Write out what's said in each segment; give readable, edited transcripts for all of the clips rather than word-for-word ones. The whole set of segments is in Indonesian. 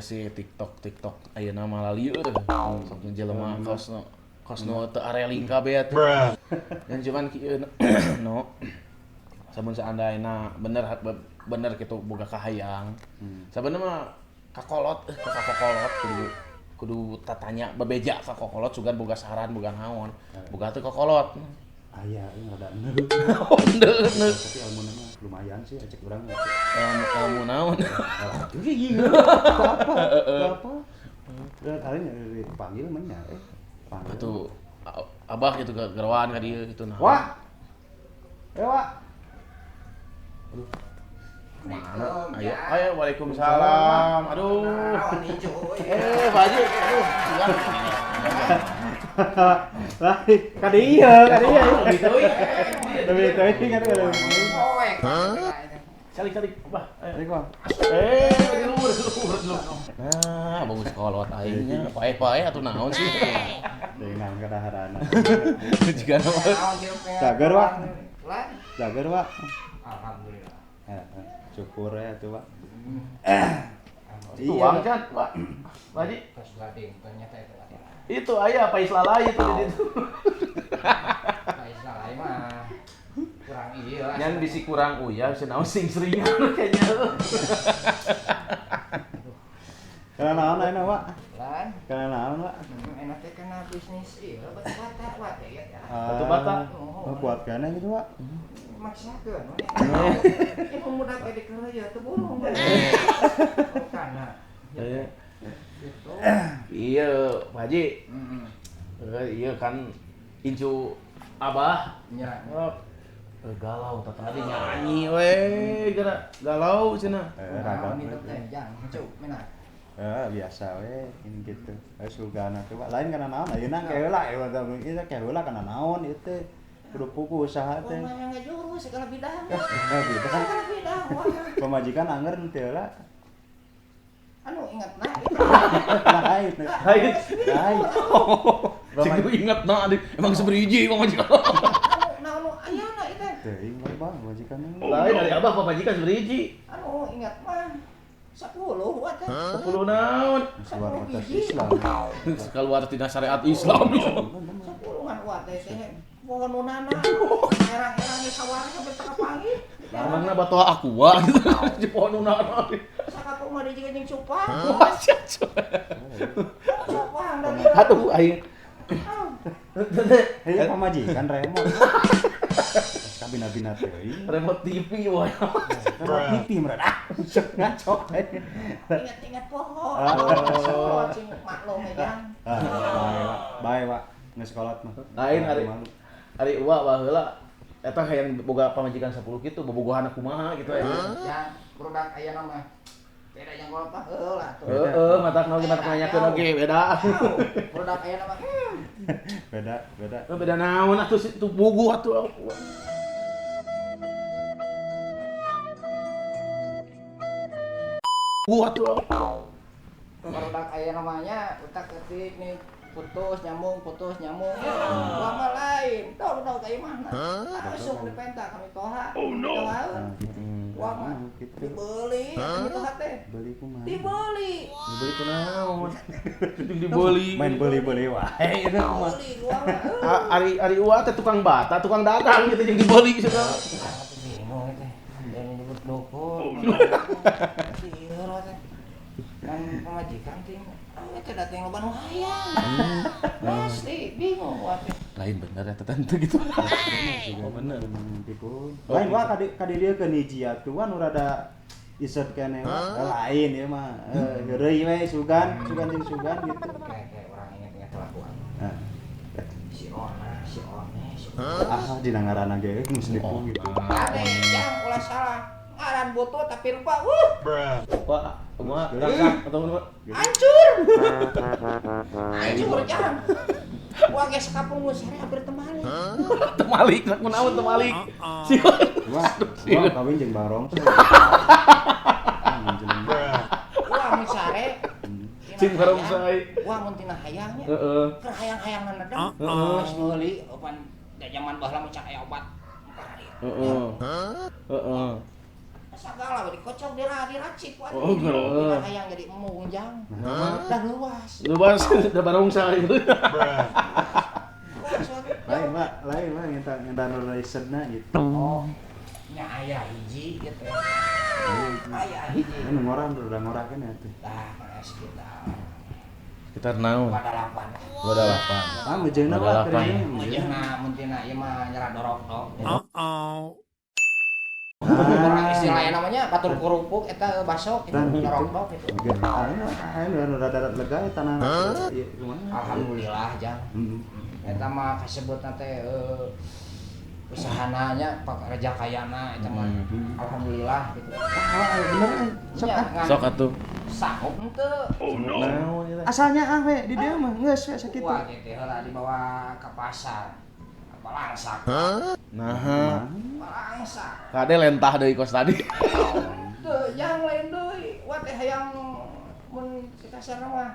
si TikTok ayeuna mah lalieur sok jelema kosno teu areling kabeh teh. Dan cuman kieu no samun seandainya bener kitu boga kahayang. Sabenerna mah kakolot kudu tatanya bebeja ka kokolot sugan boga saran boga naon. Boga teu kokolot. Aya rada Neut. tapi ilmuna mah lumayan sih cek urang. Ilmu naon? Apa? Dan aing dipanggil mah nya panggil. Atuh abah gitu gerawan ka dieu gitu nah. Wah. Wah. Aduh. Mana? Ayo, waalaikumsalam. Aduh. Pak Haji, aduh. Lah, ka dieu. Lebih teuing kan ada. Kali-kali, Bah. Ayo Bang. Di luhur. Nah, bagus kolot aingnya. Pae-pae atuh naon sih? Dengan kadaharana. Jika nama. Jager, Wak. Jager, Wak. Alhamdulillah. Syukur ya tuh, Pak. Tuang kan, Pak. Pak Haji. Pas gading ternyata itu. Itu aya Pais Lalai itu di situ. Nah, Islam mah kurang iya lah. Nyan bisi kurang uyah, senaon sing seringan kayaknya. Kana naon ayeuna, Pak? Lan, Kana naon, Pak? enak teh kana bisnis ieu bata wat ya. Batu bata. Oh, buat kana gitu, Pak. Maksakeun we. Ini mudah ke dikerja teu burung. Kana. Iya, Pak Haji. Heeh. Iya kan incu Abah. Nya. Galau tadi nyanyi we, gara galau cenah. Ragam itu teh jang cuk menak. Biasa we ini gitu. Sugana tuh, Pak. Lain kana naon ayeuna keula ieu keula kana naon ieu teh. Kudu pugu usaha teh. Pokoknya ngajuru segala bidang. Bidang. Segala bidang. Pemajikan anger teu lah. Anu ingat na Lain. Sing ku inget na emang seberiji pamajikan. Anu ayeuna itu. Teuing we, Bang, pemajikan. Lain dari Abah pamajikan seberiji. Anu ingat mah 10 watt. 10 naon? Keluar atas Islam. Keluar tina syariat Islam. 10-an watt teh pohon nunana. Erang-erang di sawah sampai tengah pagi. Mana batoa aqua gitu. Di pohon nunana. Sakapu mah di jeung cupang. Cupang dari. Atuh aing. Heuh pamajikan remote. Kabina-bina teuing. Remote TV wae. TV merah. Ngaco. Ingat-ingat pohon. Oh. Cing maklum ya. Bae, Pak. Geus kolot mah. Lain hari uwa baheula eta hayang boga pamajikan 10 kitu bobogohan kumaha gitu ya. Yang produk ayeuna mah beda yang gua apa heula tuh. Matak nanyakeun oge beda. Produk ayeuna mah Beda. Beda naon atuh situ bugu atuh. Atuh. Produk ayeuna mah nya utak ketik nih putus nyambung. Gua mah lain. Tahu kayak mana? Langsung dipenta kami toha. Oh no. Gua mah dibeli, toha teh. Beli kumaha? Dibeli. Dibeli kunaon? Dibeli. Main beli wae itu kumaha? Beli gua mah. Ari uwa teh tukang bata, tukang dagang gitu jeung dibeli segala. Bingung teh. Dan nyebut dukun. Iya teh. Kan pemajikan teh. Eta datang loba nu hayang. Pasti bingung gua teh. Lain bener eta tentu gitu. Oh bener. Lain wa kadi dia ke hiji atuan nu rada isot keneh lain ya mah. Heureuy we sugan jeung sugan gitu. Kayak orang ingat kelakuan. Nah, Si One. dina ngaranna ge geus dipu gitu. Ada yang ulah salah. Ngaran botol tapi lupa. Pak, kumaha? Rasa atau kumaha? Hancur jangan. Gua geus kapung geus sare hampir temalik. Temalik, kunaon temalik? Wah, kawin jeung barong. Gua mun sare. Cing barong sae. Gua mun tina hayangnya. Heeh. Keur hayang-hayangan ada. Geus meuli opan da zaman baheula mah can aya obat. Heeh. Sagala dikocok diracik wae. Oh, geuleuh. Hayang jadi mungjang. Nah. Dah luas. Luas da barongsa itu. Lain mah ngenta nuliseuna gitu. Oh. Nya aya hiji gitu. Aya hiji. Ini ngorang udah ngorakeun atuh. Tah sekitar Kita naon? Wadalapan. Wadalapan. Ah mejeunna mah Wadalapan. Mujehna muntina ieu mah nyerah dorok-dok. Ah, Istilahnya namanya batur kerupuk eta baso itu Tah, gitu. dorok-dok itu. anu rada lega tanah ieu kumaha. Alhamdulillah jang. Eta mah kasebutna teh usahananya pekerja kayana eta mah. Alhamdulillah gitu. Bener sok Nya, ah. ngan Sok atuh. sanggup henteu. Naon eta? Asalnya ah we di dieu mah geus we sakitu. Wah gitu heula dibawa ke pasar. Palangsak. Nah, Palangsak. kade lentah deui kos tadi. Teu yang lain deui. Wa teh hayang mun kasarna mah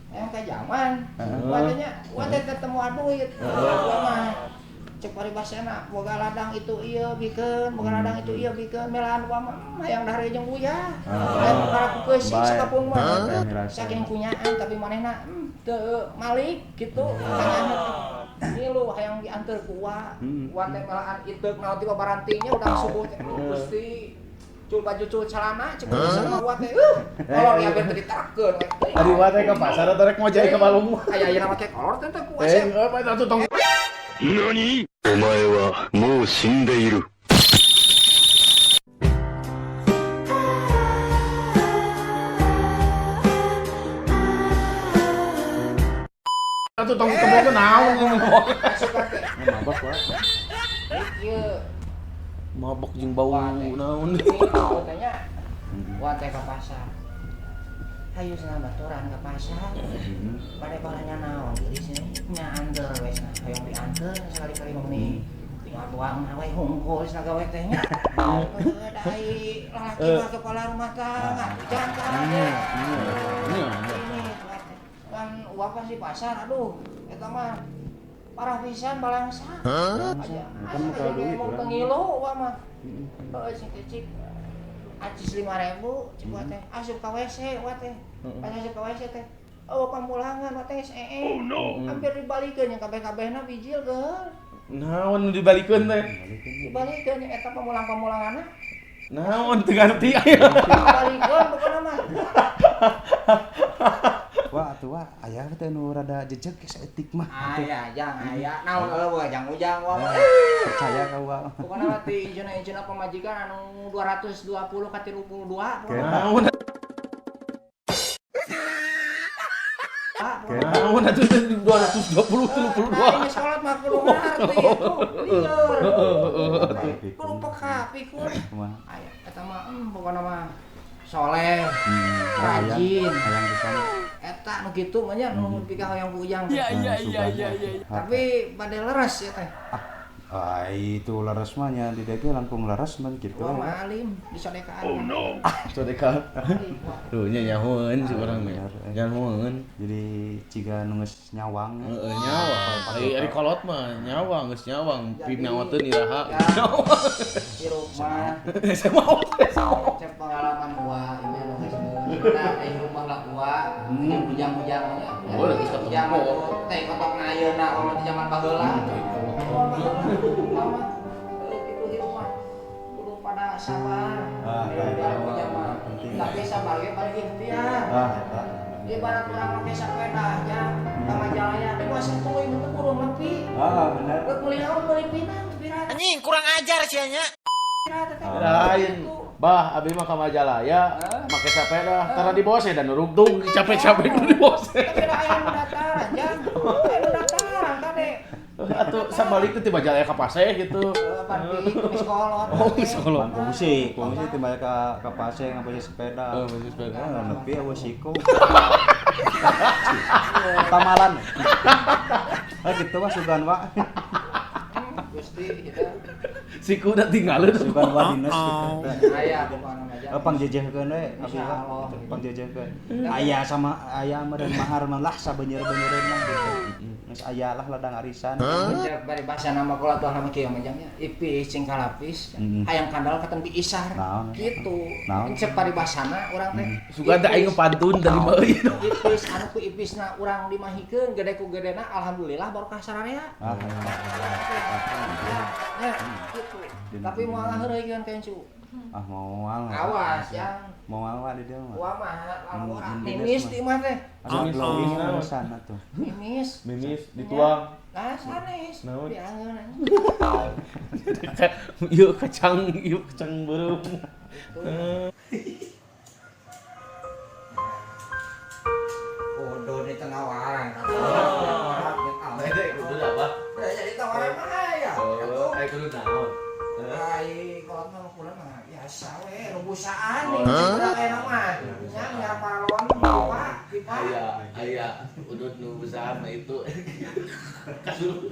hayang ka zaman. Wa teh nya wa teh ketemu duit. Wa mah cek paribasana boga ladang itu ieu bikeun, boga ladang itu ieu bikeun melaan wa mah hayang dahre jeung uyah. Hayang perkara ku keusik sakapung mah. Saking punyaan tapi manehna teu malik kitu. Ngilu hayang dianteur ku wa. Wa teh melaan iteuk naon tiba barantingnya udah subuh teh Gusti. Cul baju cul celana cek sama wa teh. Kolor ya teh ditakeun. Ari wa teh ka pasar atau rek ngojay ka balung. Aya ayeuna make kolor teh ku Apa itu atuh tong. 何お前はもう死んでいる。Atuh tong keboko naon suka teh. Mabok wa. Ieu mabok jeung bau naon. ini katanya wa teh ka pasar. Hayu cenah baturan ka pasar. Bade balanya naon di sini nya anteur we cenah hayang dianteur sekali-kali meuni. Tinggal tuang we hungkul cenah gawe teh nya. Dai lalaki mah kepala rumah tangga jangan ini kan uang pas di pasar aduh eta mah parah pisan balangsa. Aja Kan muka duit mau urang. tengilo wa mah. Heuh sing kecil. Acis 5.000 cik wa teh asup ka WC wa teh. Pas asup ka WC teh oh pamulangan wa teh oh no. Hampir dibalikeun yang kabeh-kabehna bijil geul. Naon nu dibalikeun teh? Dibalikeun yang eta pamulang-pamulanganna. Naon teu ngarti. Dibalikeun pokona mah. Wah atuh wah aya teh nu rada jejeg saeutik mah. Aya jang aya naon eueuh ujang-ujang wa. Percaya ka wa. Pokona mah ti ijeuna pamajikan anu 220 ka 32. Naon? Naon atuh 220 32. Ini salat mah kudu ngarti itu. Lieur. Kudu peka pikun. Kumaha? Aya eta mah pokona mah soleh, rajin. Hayang disana. Eta nu kitu mah nya nu pika hoyong ujang. Iya. Tapi bade leres ya teh. Ah itu laras mah nya di dieu langkung laras mah kitu. Wah mah alim disodekaan. Sodeka. Tuh nya nyahoeun si urang mah. Nyahoeun. Jadi ciga nu geus nyawang. Heeh nyawa. Ari kolot mah nyawa geus nyawang. Pim nyawa teu iraha. Di rumah Saya mau. cek pengalaman gua ini anu geus nah di rumah lah gua ujang-ujangnya. Oh, geus ketemu. Ujang teh kotokna ayeuna kalau di zaman baheula. Mama itu di rumah kudu pada sabar. Biar ujang mah. Tapi sabar ge bari ikhtiar. Eta. Ibarat orang pakai sepeda aja, sama jalannya, tapi masa tuh itu tuh kurang lebih. Bener. Gue kuliah beli pinang, pirat. Anjing kurang ajar sih nya. Lain. Bah, abi mah ka Majalaya make sepeda, tara di bose dan nurugdug capek-capek nu di bose. Tapi ada ayam dataran, jang. Ayam dataran, tadi. Atuh sabalik teh ti Majalaya ka Paseh gitu. Panti, kumis kolot. Oh, geus kolot. Kungsi teh ka paseng ngapusi sepeda. Masih sepeda. Nepi aweus siko. Tamalan. Ah gitu mah sugan wa. Terus pasti gitu. Si kuda tinggalin Sugan wadines gitu. Aya pokokna mah jangan. Pangjejehkeun we abdi Insya Allah. pangjejehkeun. Aya sama aya meureun mahar mah lah sabeuneur-beuneureun mah gitu. Geus aya lah ladang arisan. Bener bari bahasa nama kula tuh nama kieu mah jangnya ipis cing kalapis hayang kandal katen biisar. Naon? Gitu. Naon? Cek paribasana urang teh. suka ada aing pantun dari mah ieu. Ipis anu ku ipisna urang dimahikeun gede ku gedena alhamdulillah barokah sararea. Ya, gitu. Tapi moal heureuy kan kencu. Moal. Awas yang Moal di dia mah. gua mah lamun mimis di imah teh. Glowing ke sana tuh. Mimis. Mimis dituang. Nah, sanes. Naon? Diangeun. Yuk kacang beureum. Bodoh di tengah warang. Beda kudu apa? Jadi tawaran mah ya. Aing kudu naon? Ai kolot mah kula mah biasa we rubusaan nih. Udah enak mah. Nya nyarap palon bawa pipa. Aya udut nu besar mah itu. Kasur.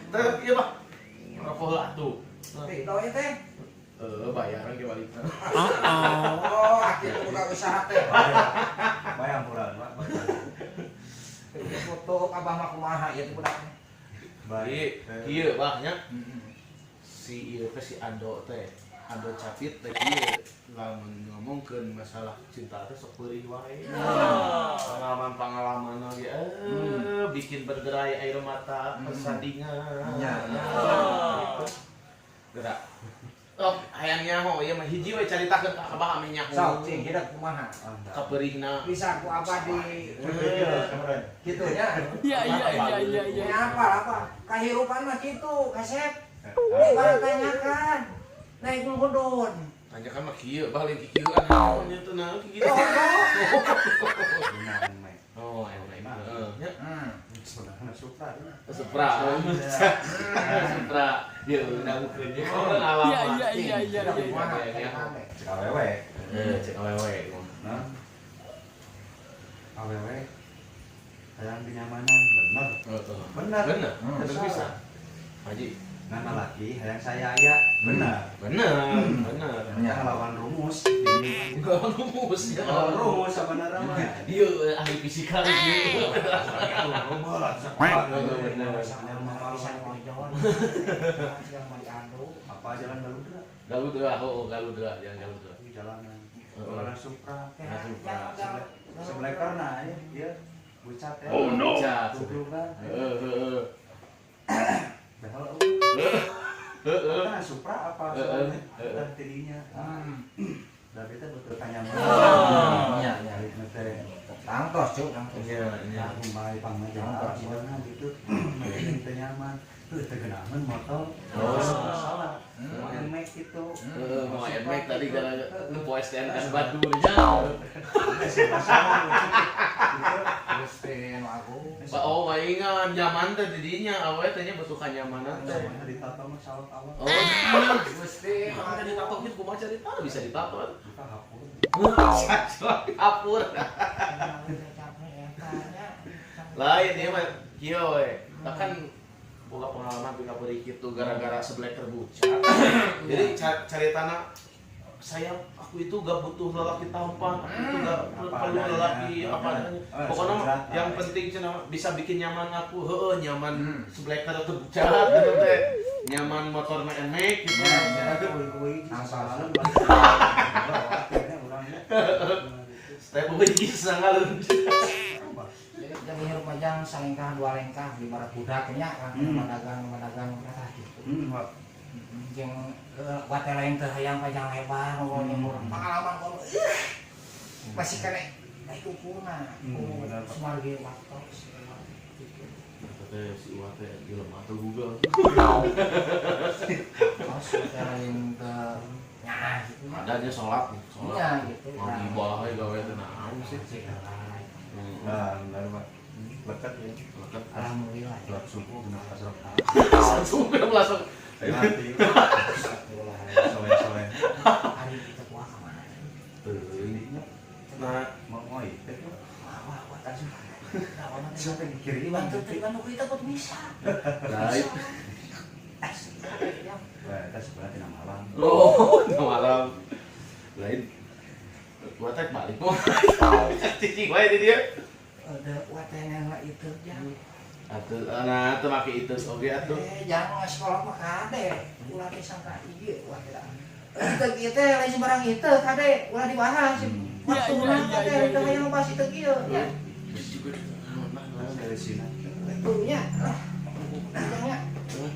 Terus ieu mah. Rokok atuh. Itu teh. Bayaran ge balik. Oh, akhirnya buka usaha teh. Bayang puran, Pak. Foto abah mah kumaha ieu teh budak. Baik, kieu Bah nya. Si ieu teh si Ando teh. Ando Capit teh kieu lamun ngomongkeun masalah cinta teh sok peurih wae. Pengalaman-pengalaman ge bikin berderai air mata persandingan. Gerak. Oh, hayangnya ho ieu mah hiji we caritakeun ka Abah ame nyaho. Sok cing hidup kumaha. Kapeurihna. Bisa ku abah di gitu nya. Iya. Apa? Kahirupan mah kitu, kasep. Ibarat tanyakan. Naik gudun. Tanyakan mah kieu, Bah lain kieu anu nya teh naon kieu. Oh, emang nya. Sebenarnya Supra. Supra. Dia ngangkeun nya. Iya. Cek awewe. Cek awewe. Nah. Awewe. Hayang kenyamanan, bener. Bener. Bener bisa. Haji. Nama laki hayang saya aya, bener. Bener. Yang lawan rumus. Rumus ya. Rumus sebenarnya mah. Iya, ahli fisika ieu. Apa jalan Galudra? Galudra, jangan Galudra. Jalanan. Jalanan Supra. Supra. Sebelah karena ya, dia bucat ya. Oh, no. Bucat. Tutupan. Behal. Karena Supra apa soalnya? Dan tidinya. Dan kita betul tanya mana? Iya. Tangtos cuk, tangtos. Iya. Mulai pangajaan gimana gitu. Kita nyaman. Tuh tegenaman motor. Salah. Mau emek itu. Mau emek tadi gara lu poe STNK Badurnya. Gusti anu aku. Oh, maingan nyaman teh didinya awe teh nya butuh kanyamanan teh. Ditato mah sawat awal. Oh, Gusti mana ditato gitu kumaha carita bisa ditato. Kita hapus. Apur. Lain ieu mah kieu we. Kan boga pengalaman pika beuri kitu gara-gara seblek terbuka. Jadi caritana aku itu gak butuh lelaki tampan, aku itu gak perlu lelaki apa adanya. Pokoknya mah yang penting cenah bisa bikin nyaman aku, nyaman seblek terbuka gitu teh. Nyaman motorna emek gitu. Step euy kisah ngalun. Jadi hirup majang salengkah dua lengkah di barat budak nya kan madagang kata gitu. Jeung wate lain teh hayang pajang lebar ngobrol nyembur pengalaman kono. Masih kene naik ukuna. Semargi waktu. Teh si Iwa teh jelema teh Google. Mas wate lain teh nyah gitu. Ada dia sholat. Iya gitu. Mau ibadah gawe teh naon sih? Nah, benar Pak. Lekat ya. Lekat. Alhamdulillah. Sholat subuh benar asrop. Langsung langsung. Mati. Soleh-soleh. Hari kita kuah kemana? Nah, Mau itu. Wah, tadi. Siapa yang kiri? Dibantu kita buat bisa. baik. teh sebelah tina malam. Oh, malam. Lain. Gua teh balik mau. Cicing wae di dia. Ada watena mah itu ya. Atuh, nah atuh make itu oge atuh. Jangan sekolah mah kade. Ulah disangka ieu watena. Itu kieu teh lain sembarang itu kade, ulah dibahas. Maksudna kade teh hayang pas itu kieu nya. Dari sini. Itu nya. Nya.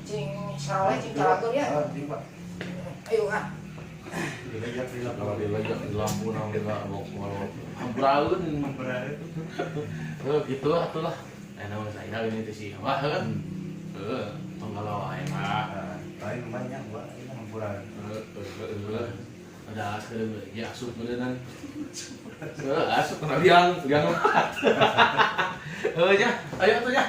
Cing saraweh cing kalageun ya. Ayo ah. Dilejak di Kalau dilajak di lampu nang enggak mau hambraeun. Gitu atuh lah. Naon saya ini teh sih. Wah, manggalau ae mah. Lain banyak gua ini hampuran. Ada askeun ya asup beuneunan. Asup kana biang mat. Nya, ayo atuh nya.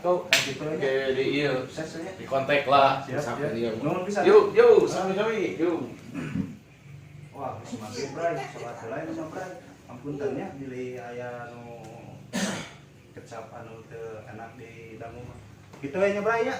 Kau gitu aja. Oke, di ieu Sesnya. di kontak lah. Siap, Sampai siap. dia. Nuhun pisan. Yuk, sami-sami. Yuk. Wah, semakin bray, salat lain sampai ampun tanya pilih aya nu kecap anu teu enak di dangu mah. Kitu we nya bray nya.